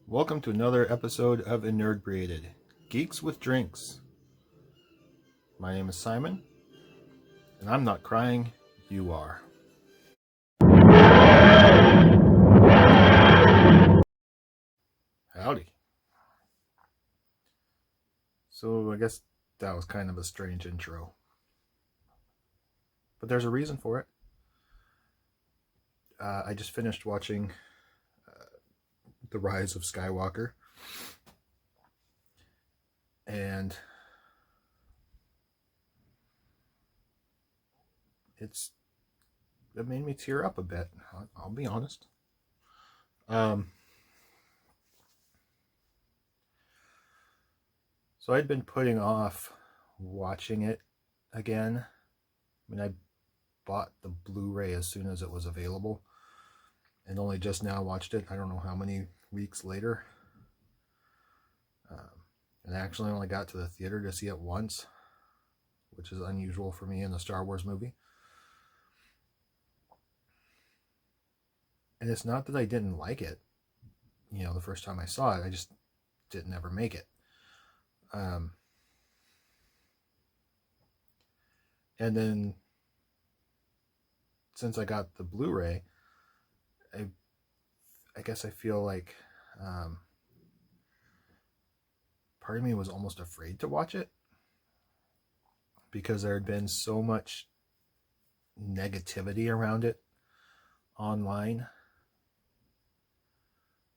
Welcome to another episode of Inebriated, Geeks with Drinks. My name is Simon, and I'm not crying, you are. Howdy. So I guess that was kind of a strange intro. But there's a reason for it. I just finished watching The Rise of Skywalker. And it made me tear up a bit. I'll be honest. So I'd been putting off watching it again. I mean, I bought the Blu-ray as soon as it was available and only just now watched it. I don't know how many weeks later. And I actually only got to the theater to see it once, which is unusual for me in a Star Wars movie. And it's not that I didn't like it, the first time I saw it, I just didn't ever make it. And then since I got the Blu-ray, I guess I feel like part of me was almost afraid to watch it because there had been so much negativity around it online,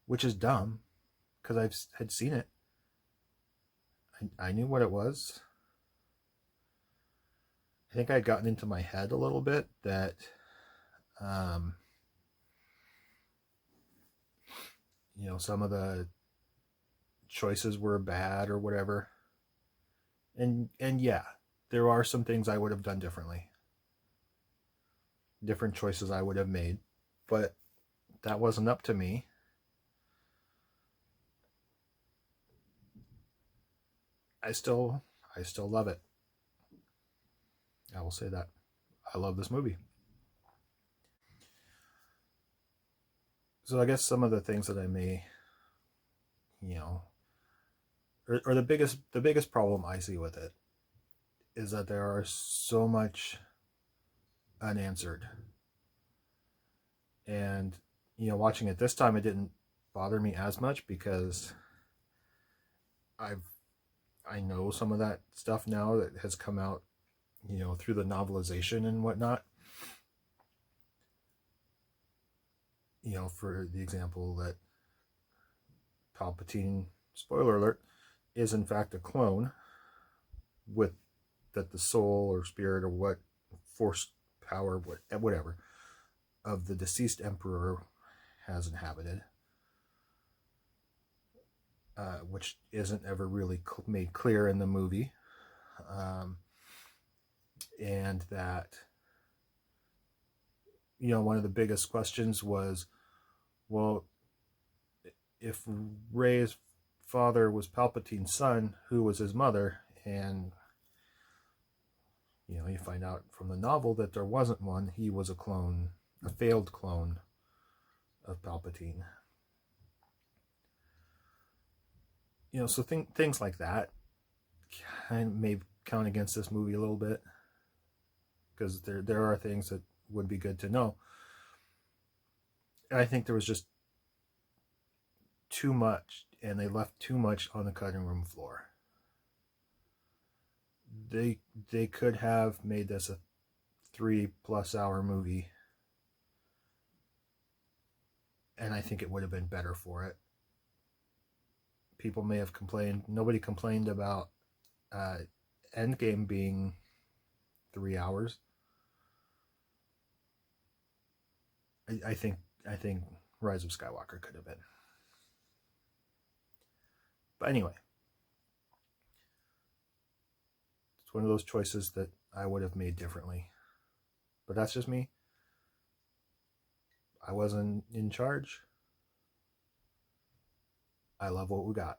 which is dumb because I had seen it. I knew what it was. I think I'd gotten into my head a little bit that some of the choices were bad or whatever. And yeah, there are some things I would have done differently. Different choices I would have made, but that wasn't up to me. I still love it. I will say that. I love this movie. So I guess some of the things that I may, or the biggest problem I see with it is that there are so much unanswered. And, watching it this time, it didn't bother me as much because I know some of that stuff now that has come out, through the novelization and whatnot. For the example that Palpatine, spoiler alert, is in fact a clone with that the soul or spirit or what force power, whatever, of the deceased emperor has inhabited, which isn't ever really made clear in the movie. And that, one of the biggest questions was, well, if Rey's father was Palpatine's son, who was his mother? And, you find out from the novel that there wasn't one. He was a clone, a failed clone of Palpatine. So things like that kind of may count against this movie a little bit, because there are things that would be good to know. And I think there was just too much, and they left too much on the cutting room floor. They could have made this a 3+ hour movie, and I think it would have been better for it. People may have complained. Nobody complained about Endgame being 3 hours. I think Rise of Skywalker could have been. But anyway, it's one of those choices that I would have made differently. But that's just me. I wasn't in charge. I love what we got.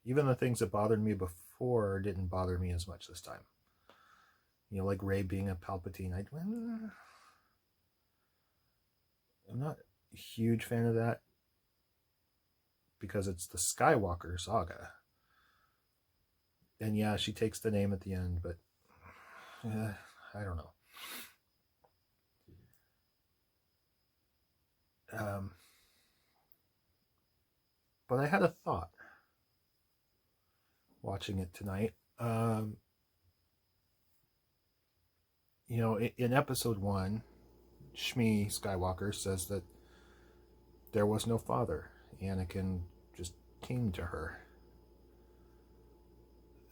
Even the things that bothered me before didn't bother me as much this time. Like Rey being a Palpatine. huge fan of that because it's the Skywalker saga. And yeah, she takes the name at the end, but I don't know. But I had a thought watching it tonight. In episode 1, Shmi Skywalker says that there was no father. Anakin just came to her.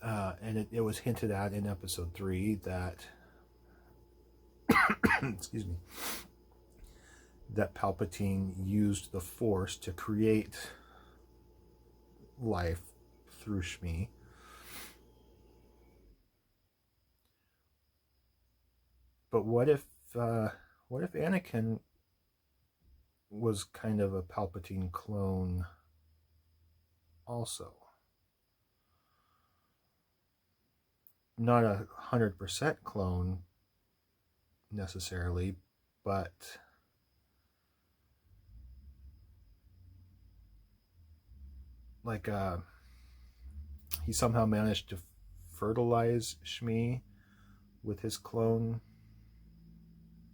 And it was hinted at in episode 3 that excuse me, that Palpatine used the Force to create life through Shmi. But what if Anakin was kind of a Palpatine clone also? Not 100% clone necessarily, but like he somehow managed to fertilize Shmi with his clone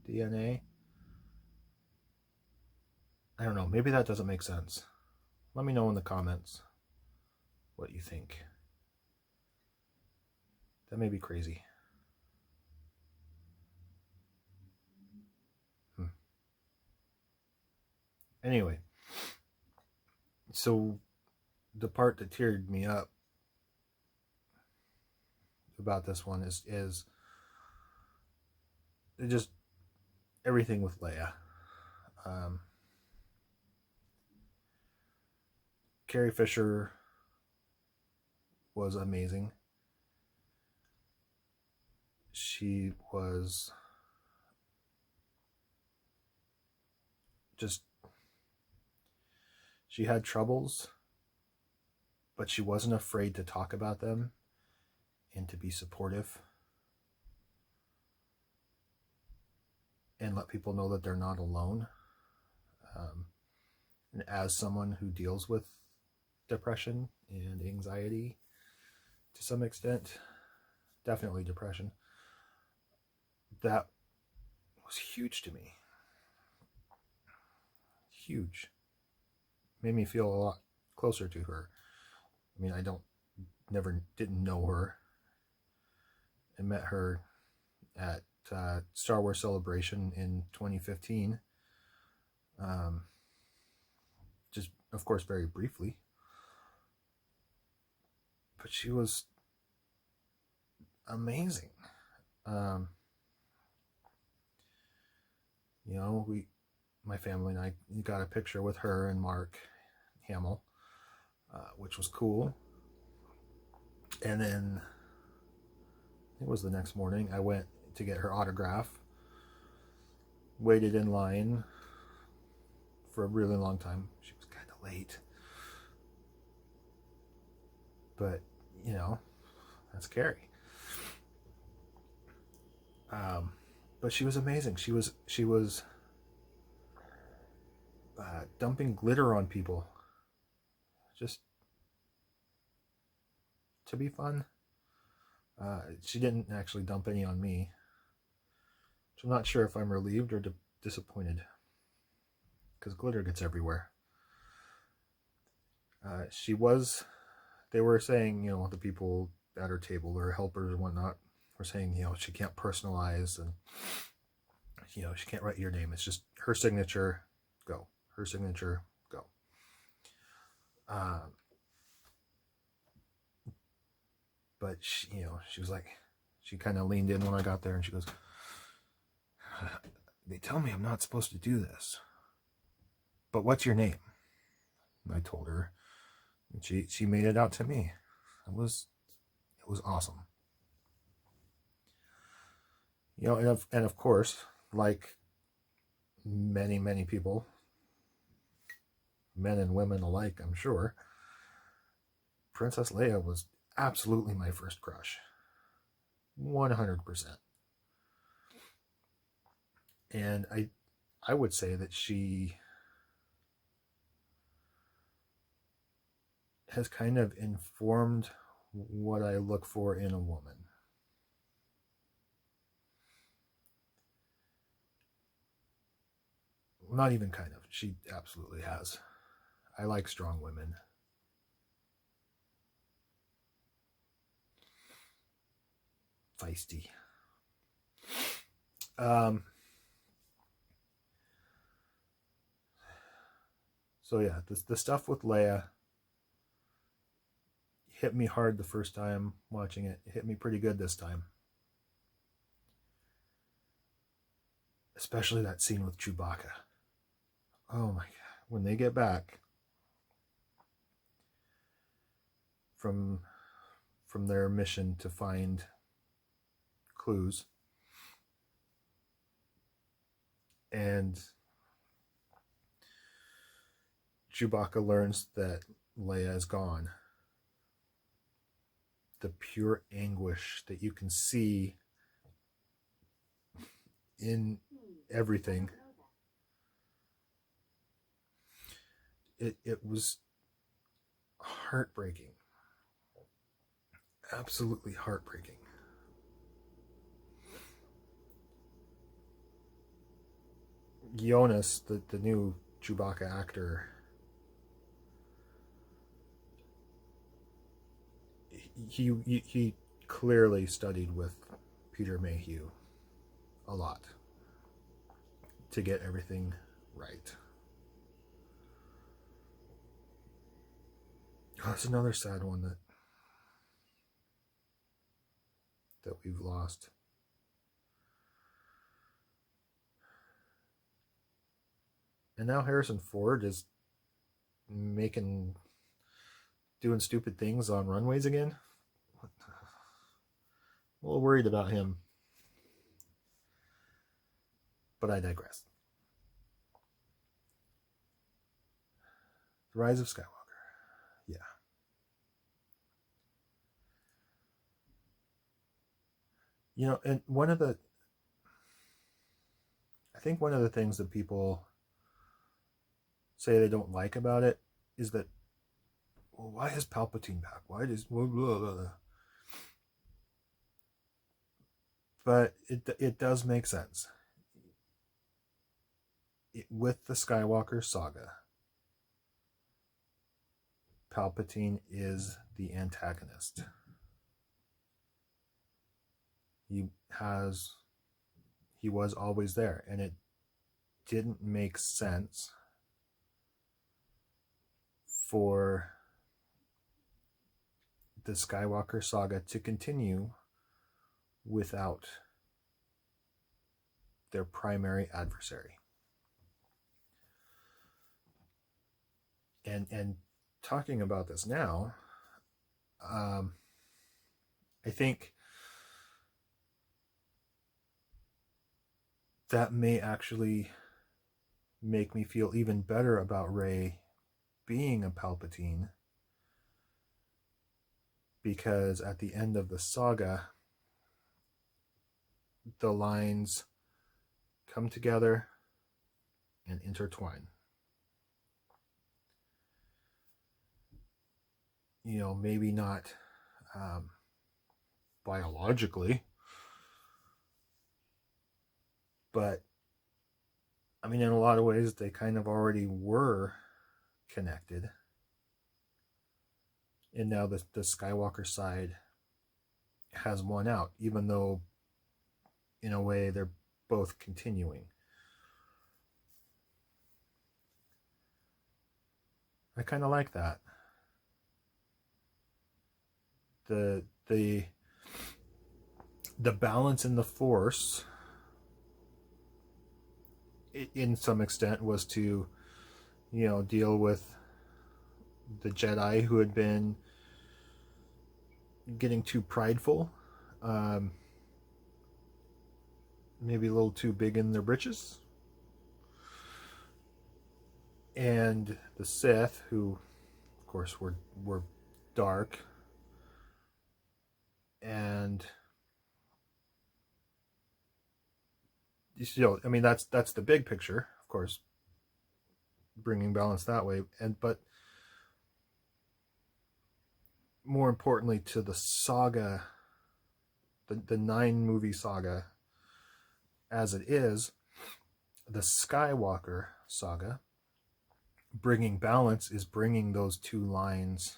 DNA. I don't know, maybe that doesn't make sense. Let me know in the comments what you think. That may be crazy. Anyway, so the part that teared me up about this one is just everything with Leia. Carrie Fisher was amazing. She was just, she had troubles, but she wasn't afraid to talk about them and to be supportive and let people know that they're not alone. And as someone who deals with depression and anxiety to some extent, definitely depression, that was huge to me. Huge. Made me feel a lot closer to her. I mean, didn't know her. I met her at Star Wars Celebration in 2015. Just, of course, very briefly. But she was amazing. My family and I got a picture with her and Mark Hamill, which was cool. And then it was the next morning, I went to get her autograph, waited in line for a really long time. She was kind of late, but that's Carrie. But she was amazing. She was dumping glitter on people just to be fun. She didn't actually dump any on me, so I'm not sure if I'm relieved or disappointed, because glitter gets everywhere. They were saying, the people at her table, her helpers and whatnot, were saying, she can't personalize, and she can't write your name. It's just her signature, go. Her signature, go. But she was like, she kind of leaned in when I got there, and she goes, they tell me I'm not supposed to do this, but what's your name? And I told her, and she made it out to me. It was awesome. And of course, like many people, men and women alike, I'm sure, Princess Leia was absolutely my first crush. 100%. And I would say that she has kind of informed what I look for in a woman. Not even kind of. She absolutely has. I like strong women. Feisty. So yeah, the stuff with Leia hit me hard the first time watching it. It hit me pretty good this time. Especially that scene with Chewbacca. Oh my god. When they get back from their mission to find clues, and Chewbacca learns that Leia is gone, the pure anguish that you can see in everything, it was heartbreaking. Absolutely heartbreaking. Jonas, the new Chewbacca actor, he clearly studied with Peter Mayhew a lot to get everything right. Oh, that's another sad one that we've lost. And now Harrison Ford is doing stupid things on runways again. I'm a little worried about him. But I digress. The Rise of Skywalker. Yeah. You know, and I think one of the things that people say they don't like about it is that, well, why is Palpatine back? Why does blah, blah, blah. But it does make sense. With the Skywalker saga, Palpatine is the antagonist. He was always there, and it didn't make sense for the Skywalker saga to continue without their primary adversary. And talking about this now, I think that may actually make me feel even better about Rey being a Palpatine, because at the end of the saga, the lines come together and intertwine. You know, maybe not biologically, but I mean, in a lot of ways, they kind of already were connected. And now the Skywalker side has won out, even though in a way they're both continuing. I kind of like that. The balance in the Force, in some extent, was to, you know, deal with the Jedi who had been getting too prideful, maybe a little too big in their britches, and the Sith, who, of course, were dark, and you know, I mean, that's the big picture, of course, bringing balance that way, but more importantly to the saga, the 9-movie saga as it is, the Skywalker saga, bringing balance is bringing those two lines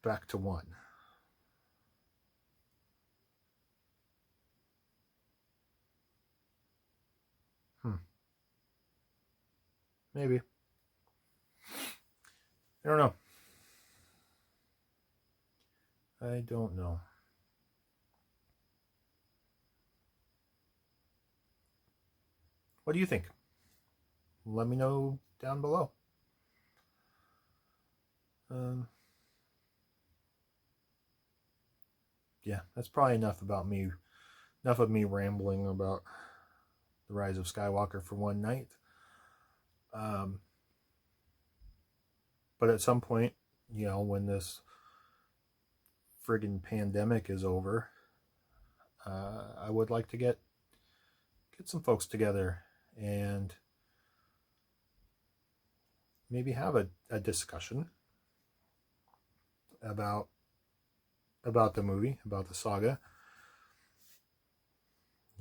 back to one. Maybe. I don't know. I don't know. What do you think? Let me know down below. Yeah, that's probably enough about me. Enough of me rambling about the Rise of Skywalker for one night. But at some point, you know, when this friggin' pandemic is over, I would like to get some folks together and maybe have a discussion about the movie, about the saga.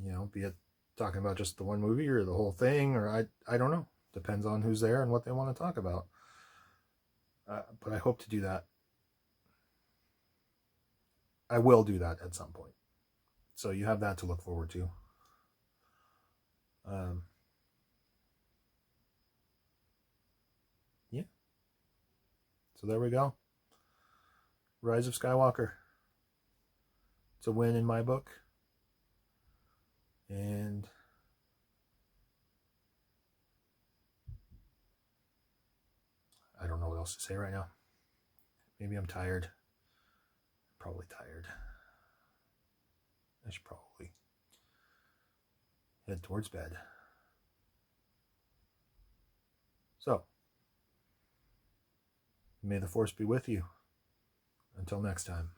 You know, be it talking about just the one movie or the whole thing, or I don't know. Depends on who's there and what they want to talk about. But I hope to do that. I will do that at some point. So you have that to look forward to. Yeah. So there we go. Rise of Skywalker. It's a win in my book. And I don't know what else to say right now. Maybe I'm tired. Probably tired. I should probably head towards bed. So, may the Force be with you. Until next time.